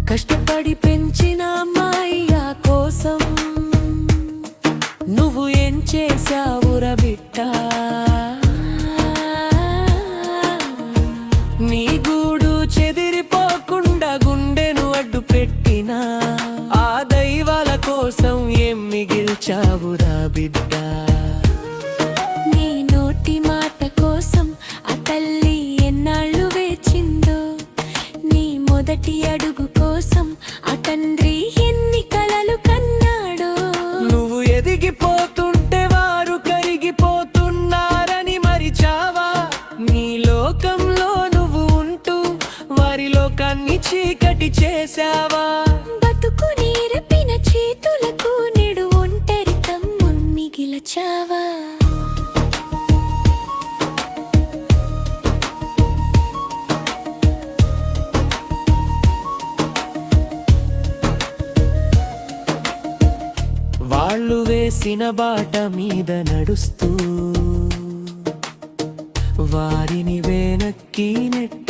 కష్టపడి పెంచిన అమ్మాయియా కోసం నువ్వు ఏం చేశావురా బిడ్డ? నీ గూడు చెదిరిపోకుండా గుండెను అడ్డు పెట్టినా ఆ దైవాల కోసం ఏం మిగిల్చావురా బిడ్డ? నీ నోటి మాట కోసం ఆ తల్లి ఎన్నాళ్ళు వేచిందో, నీ మొదటి అడుగు కోసం ఆ తండ్రి ఎన్ని కలలు కన్నాడో. నువ్వు ఎదిగిపోతుంటే వారు కరిగిపోతున్నారని మరిచావా? నీ లోకంలో నువ్వు ఉంటూ వారి లోకాన్ని చీకటి చేశావా? బతుకు నీరపిన చేతులకు నిడు ఒంటరితనం మిగిల్చావా? వాళ్ళు వేసిన బాట మీద నడుస్తూ వారిని వెనక్కి నెట్టి